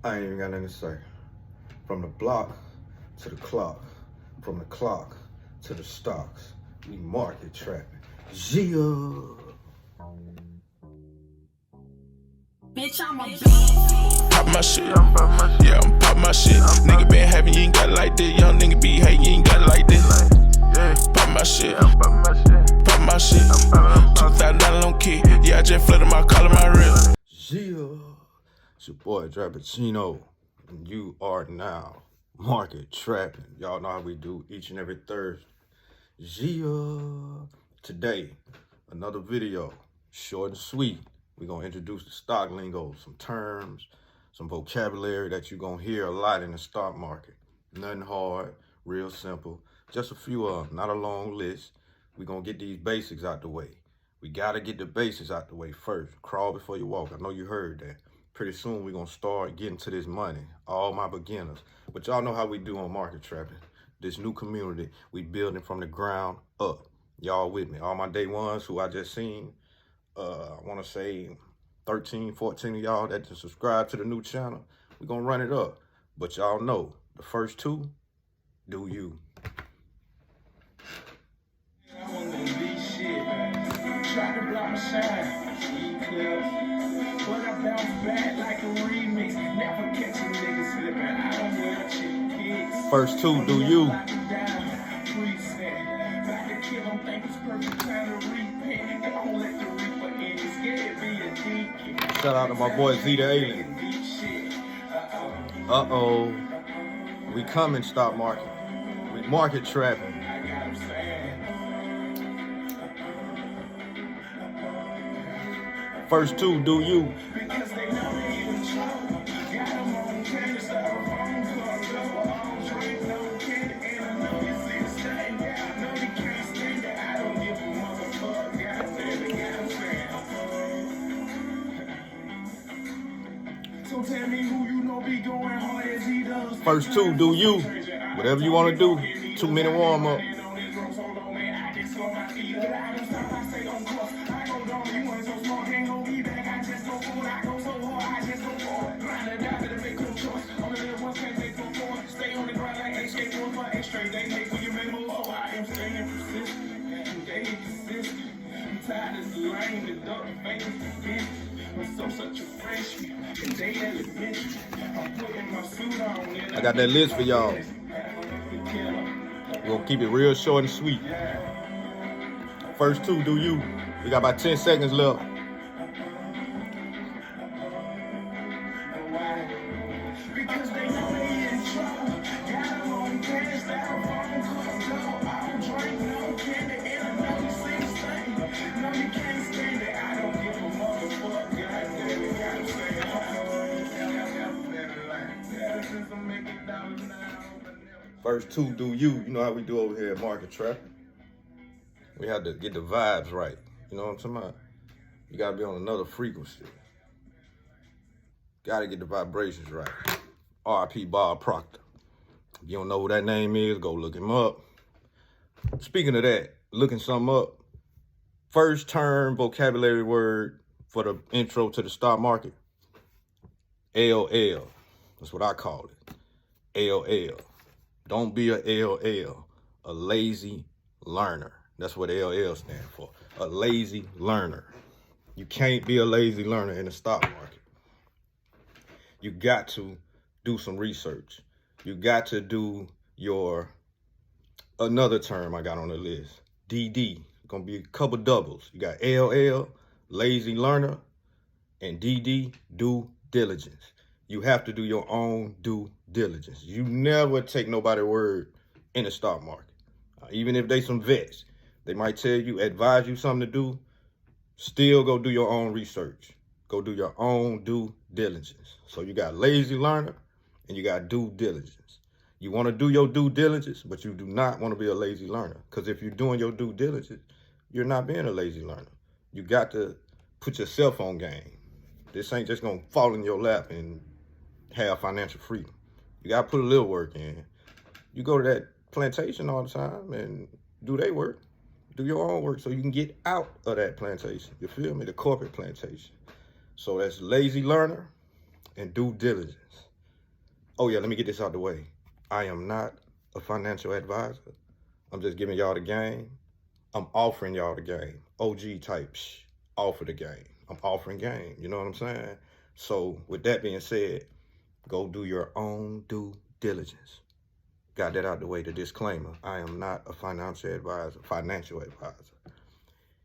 I ain't even got nothing to say. From the block to the clock, from the clock to the stocks, we market trapping. Yeah. Bitch, I'm a beast. Pop my shit. Yeah, I'm pop my shit. Nigga been having, you ain't got it like this. Young nigga be hating, you ain't got it like this. Pop my shit. Pop my shit. $2,000 on key. Yeah, I just flooded my collar, my wrist. Yeah. It's your boy Drappuccino, and you are now market trapping. Y'all know how we do each and every Thursday. Yeah. Today, another video, short and sweet. We're going to introduce the stock lingo, some terms, some vocabulary that you're going to hear a lot in the stock market. Nothing hard, real simple. Just a few of them, not a long list. We're going to get these basics out the way. We got to get the basics out the way first. Crawl before you walk. I know you heard that. Pretty soon we're going to start getting to this money. All my beginners. But y'all know how we do on market trapping. This new community, we building from the ground up. Y'all with me. All my day ones who I just seen. I want to say 13, 14 of y'all that just subscribe to the new channel. We're going to run it up. But y'all know, the first two, do you. Try to block my shine, but I bounce back like a remix. Never catch a nigga slipping. I don't wear chicken kicks. First two, do you. Shout out to my boy Z the Alien. Uh-oh. We coming, stock market. We market trapping. First two, do you. So tell me who you know be going hard as he does. First two, do you. Whatever you want to do. 2 minute warm up. I got that list for y'all. We're gonna keep it real short and sweet. First two, do you. We got about 10 seconds left. First two, do you. You know how we do over here at Market Trapping. We have to get the vibes right. You know what I'm talking about? You gotta be on another frequency. Gotta get the vibrations right. R.I.P. Bob Proctor. If you don't know who that name is, go look him up. Speaking of that, looking something up. First term vocabulary word for the intro to the stock market. LL. That's what I call it. LL. Don't be a LL, a lazy learner. That's what LL stands for, a lazy learner. You can't be a lazy learner in the stock market. You got to do some research. You got to do another term I got on the list, DD. Gonna be a couple doubles. You got LL, lazy learner, and DD, due diligence. You have to do your own due diligence. You never take nobody's word in the stock market. Even if they some vets, they might tell you, advise you something to do, still go do your own research. Go do your own due diligence. So you got lazy learner and you got due diligence. You want to do your due diligence, but you do not want to be a lazy learner. Because if you're doing your due diligence, you're not being a lazy learner. You got to put yourself on game. This ain't just going to fall in your lap and have financial freedom. You got to put a little work in. You go to that plantation all the time and do their work. Do your own work so you can get out of that plantation. You feel me? The corporate plantation. So that's lazy learner and due diligence. Oh yeah, let me get this out the way. I am not a financial advisor. I'm just giving y'all the game. I'm offering y'all the game. OG types offer the game. I'm offering game. You know what I'm saying? So with that being said, go do your own due diligence. Got that out the way, the disclaimer. I am not a financial advisor.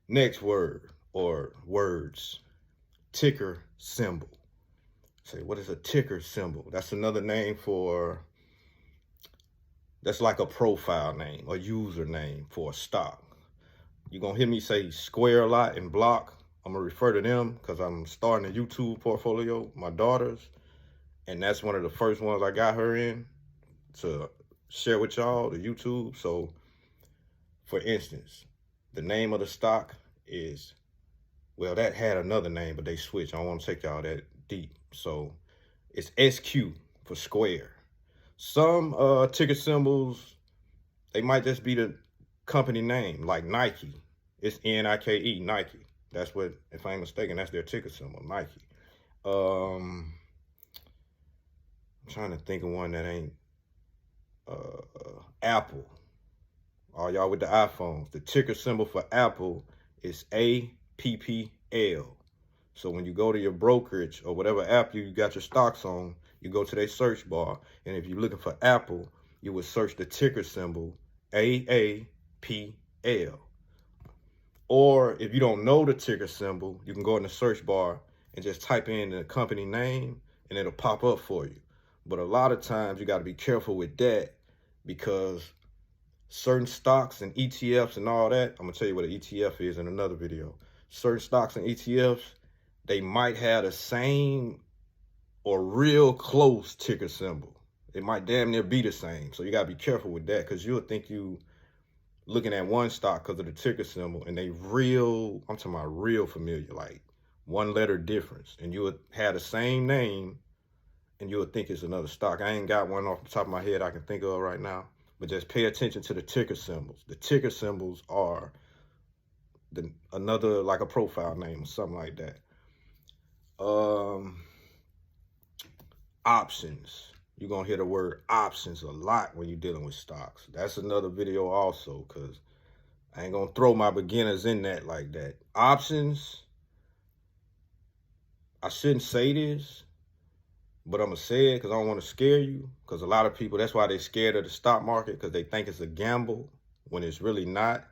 Next word or words, ticker symbol. Say, what is a ticker symbol? That's another name for, that's like a profile name, a username for a stock. You're going to hear me say Square a lot and Block. I'm going to refer to them because I'm starting a YouTube portfolio, my daughter's. And that's one of the first ones I got her in to share with y'all, the YouTube. So, for instance, the name of the stock is, well, that had another name, but they switched. I don't want to take y'all that deep. So, it's SQ for Square. Some ticker symbols, they might just be the company name, like Nike. It's Nike, Nike. That's what, if I ain't mistaken, that's their ticker symbol, Nike. I'm trying to think of one that ain't Apple. All y'all with the iPhones. The ticker symbol for Apple is APPL. So when you go to your brokerage or whatever app you got your stocks on, you go to their search bar. And if you're looking for Apple, you would search the ticker symbol AAPL. Or if you don't know the ticker symbol, you can go in the search bar and just type in the company name and it'll pop up for you. But a lot of times you got to be careful with that because certain stocks and ETFs and all that, I'm going to tell you what an ETF is in another video. Certain stocks and ETFs, they might have the same or real close ticker symbol. It might damn near be the same. So you got to be careful with that because you'll think you looking at one stock because of the ticker symbol and they real, I'm talking about real familiar, like one letter difference. And you would have the same name and you would think it's another stock. I ain't got one off the top of my head I can think of right now, but just pay attention to the ticker symbols. The ticker symbols are another, like a profile name or something like that. Options. You're going to hear the word options a lot when you're dealing with stocks. That's another video also because I ain't going to throw my beginners in that like that. Options, I shouldn't say this, but I'm going to say it because I don't want to scare you. Because a lot of people, that's why they're scared of the stock market because they think it's a gamble when it's really not.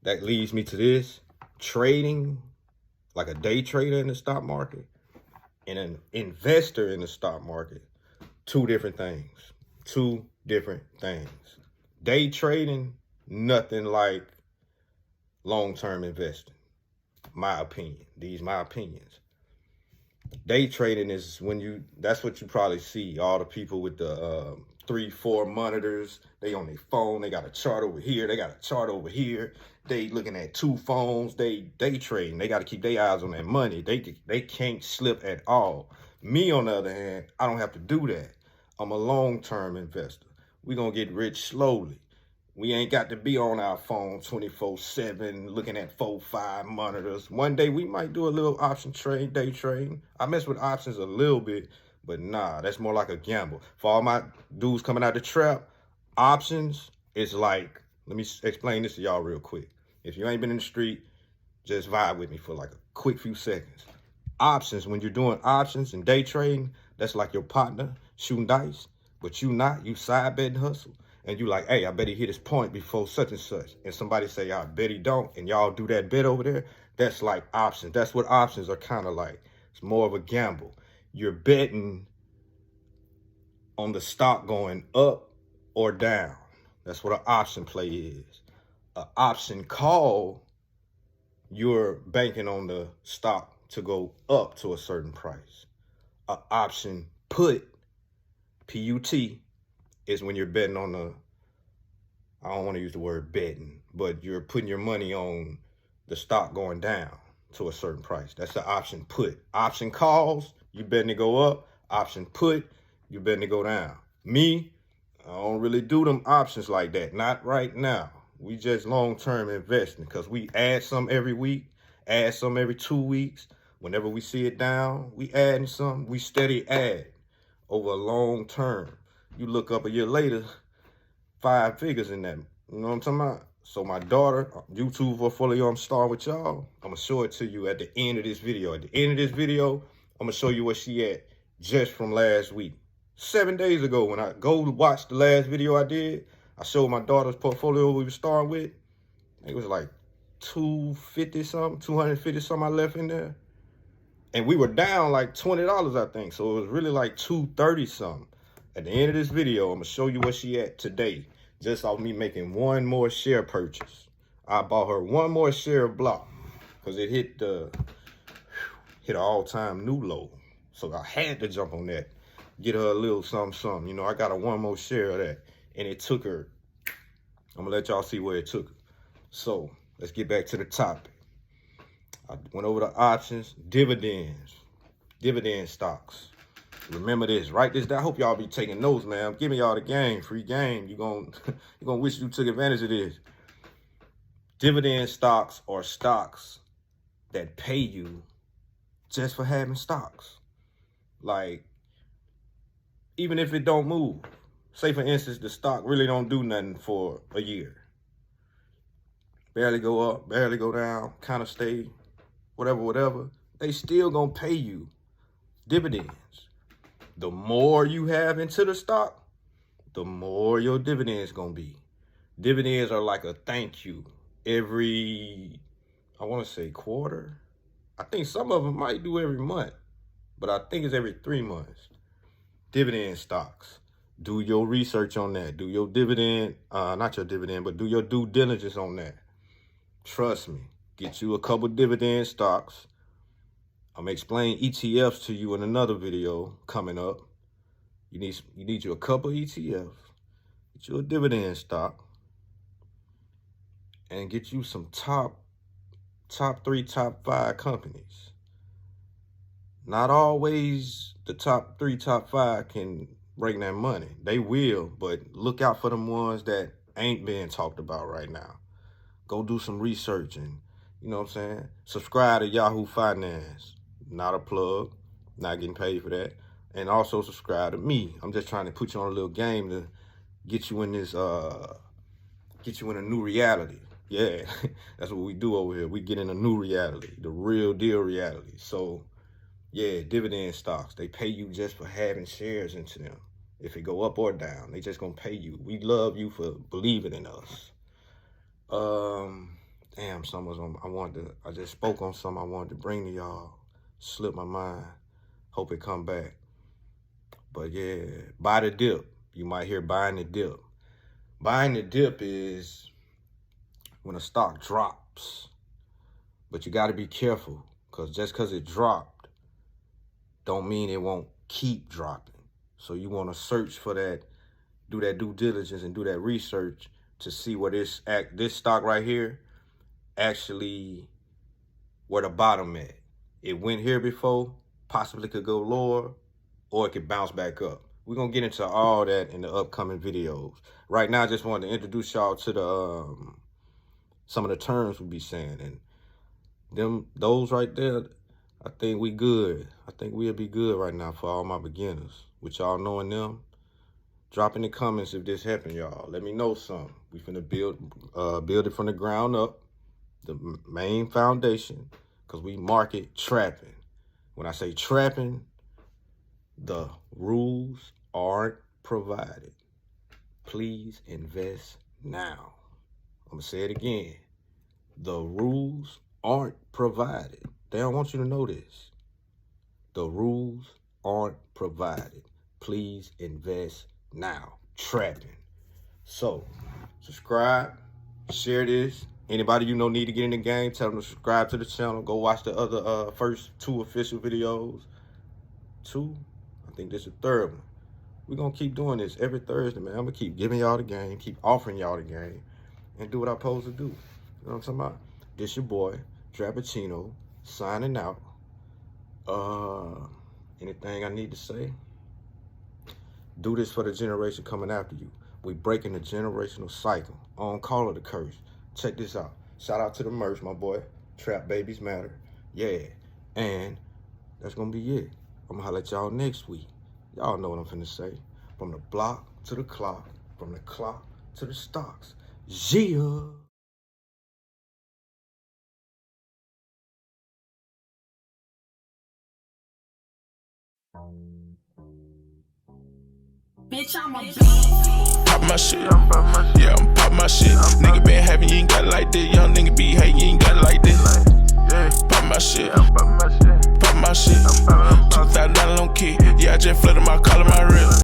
That leads me to this. Trading, like a day trader in the stock market and an investor in the stock market. Two different things. Day trading, nothing like long-term investing. My opinion. These my opinions. Day trading is when that's what you probably see. All the people with the 3-4 monitors, they on their phone, they got a chart over here, they got a chart over here. They looking at 2 phones, they day trading. They got to keep their eyes on their money. They can't slip at all. Me, on the other hand, I don't have to do that. I'm a long-term investor. We're going to get rich slowly. We ain't got to be on our phone 24/7 looking at 4-5 monitors. One day we might do a little option trade, day trading. I mess with options a little bit, but nah, that's more like a gamble. For all my dudes coming out the trap, options is like, let me explain this to y'all real quick. If you ain't been in the street, just vibe with me for like a quick few seconds. Options, when you're doing options and day trading, that's like your partner shooting dice, but you side betting hustle. And you like, hey, I bet he hit his point before such and such. And somebody say, I bet he don't. And y'all do that bet over there. That's like options. That's what options are kind of like. It's more of a gamble. You're betting on the stock going up or down. That's what an option play is. An option call, you're banking on the stock to go up to a certain price. An option put, P-U-T, is when you're betting on I don't want to use the word betting, but you're putting your money on the stock going down to a certain price. That's the option put. Option calls, you betting to go up. Option put, you betting to go down. Me, I don't really do them options like that. Not right now. We just long-term investing because we add some every week, add some every 2 weeks. Whenever we see it down, we adding some. We steady add. over a long term. You look up a year later, 5 figures in that. You know what I'm talking about? So my daughter, YouTube portfolio I'm starting with y'all, I'm gonna show it to you at the end of this video. At the end of this video, I'm gonna show you where she at just from last week. 7 days ago, when I go watch the last video I did, I showed my daughter's portfolio we were starting with. It was like 250 something, 250 something I left in there. And we were down like $20, I think. So it was really like 230 something. At the end of this video, I'm gonna show you where she at today. Just off me making one more share purchase. I bought her one more share of block because it hit an all-time new low. So I had to jump on that, get her a little something. You know, I got her one more share of that. And it took her, I'm gonna let y'all see where it took her. So let's get back to the topic. I went over the options, dividend stocks. Remember this, write this down. I hope y'all be taking notes, man. I'm giving y'all the game, free game. You're gonna wish you took advantage of this. Dividend stocks are stocks that pay you just for having stocks. Like, even if it don't move. Say, for instance, the stock really don't do nothing for a year. Barely go up, barely go down, kind of stay, whatever. They still gonna pay you dividends. The more you have into the stock, the more your dividends gonna be. Dividends are like a thank you every, I want to say quarter. I think some of them might do every month, but I think it's every 3 months. Dividend stocks. Do your research on that. Do your dividend, not your dividend, but do your due diligence on that. Trust me, get you a couple dividend stocks. I'm gonna explain ETFs to you in another video coming up. You need you a couple ETFs, get you a dividend stock, and get you some top 3, top 5 companies. Not always the top 3, top 5 can bring that money. They will, but look out for them ones that ain't being talked about right now. Go do some research and, you know what I'm saying? Subscribe to Yahoo Finance. Not a plug, not getting paid for that. And also subscribe to me. I'm just trying to put you on a little game to get you in this, get you in a new reality. Yeah, that's what we do over here. We get in a new reality, the real deal reality. So, yeah, dividend stocks, they pay you just for having shares into them. If it go up or down, they just gonna pay you. We love you for believing in us. Damn, I just spoke on something I wanted to bring to y'all. Slipped my mind. Hope it come back. But yeah, buy the dip. You might hear buying the dip. Buying the dip is when a stock drops. But you got to be careful, because just because it dropped don't mean it won't keep dropping. So you want to search for that, do that due diligence and do that research to see where this stock right here actually, where the bottom at. It went here before, possibly could go lower, or it could bounce back up. We're going to get into all that in the upcoming videos. Right now, I just wanted to introduce y'all to the some of the terms we'll be saying. And those right there, I think we good. I think we'll be good right now for all my beginners. With y'all knowing them, drop in the comments if this happened, y'all. Let me know something. We finna build it from the ground up, the main foundation, because we market trapping. When I say trapping, the rules aren't provided. Please invest now. I'm gonna say it again. The rules aren't provided. They don't want you to know this. The rules aren't provided. Please invest now. Trapping. So, subscribe, share this. Anybody you know need to get in the game, tell them to subscribe to the channel. Go watch the other first 2 official videos. 2? I think this is the 3rd one. We're going to keep doing this every Thursday, man. I'm going to keep giving y'all the game, keep offering y'all the game, and do what I'm supposed to do. You know what I'm talking about? This your boy, Drappuccino, signing out. Anything I need to say? Do this for the generation coming after you. We breaking the generational cycle. I don't call it a curse. Check this out. Shout out to the merch, my boy. Trap Babies Matter. Yeah. And that's going to be it. I'm going to holler at y'all next week. Y'all know what I'm finna say. From the block to the clock, from the clock to the stocks. Yeah. Bitch, I'm a beast. Pop my shit. Yeah, I'm pop my shit. Nigga been having, you ain't got